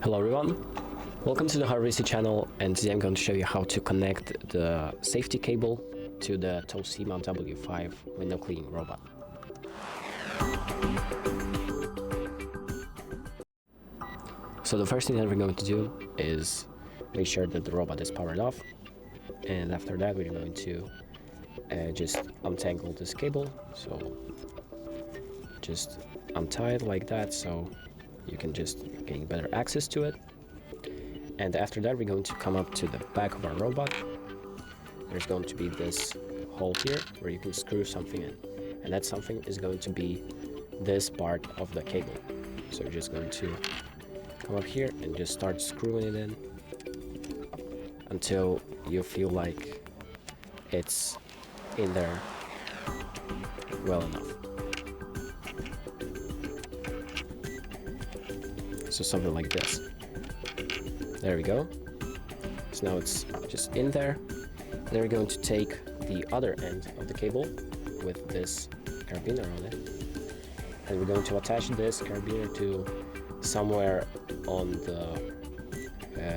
Hello everyone, welcome to the HardReset channel, and today I'm going to show you how to connect the safety cable to the Tosima W5 window cleaning robot. So the first thing that we're going to do is make sure that the robot is powered off, and after that we're going to just untangle this cable. So just untie it like that so you can just gain better access to it. And after that we're going to come up to the back of our robot. There's going to be this hole here where you can screw something in, and that something is going to be this part of the cable. So you're just going to come up here and just start screwing it in until you feel like it's in there well enough. So something like this. There we go. So now it's just in there. Then we're going to take the other end of the cable with this carabiner on it, and we're going to attach this carabiner to somewhere on the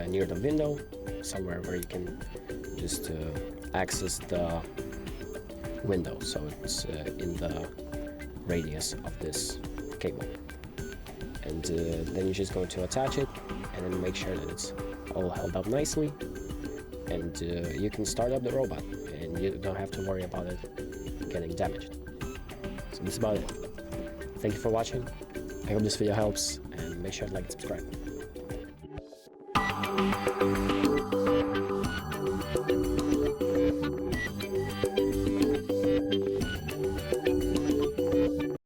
near the window, somewhere where you can just access the window, so it's in the radius of this cable. And then you're just going to attach it and then make sure that it's all held up nicely, and you can start up the robot and you don't have to worry about it getting damaged. So that's about it. Thank you for watching. I hope this video helps, and make sure to like and subscribe.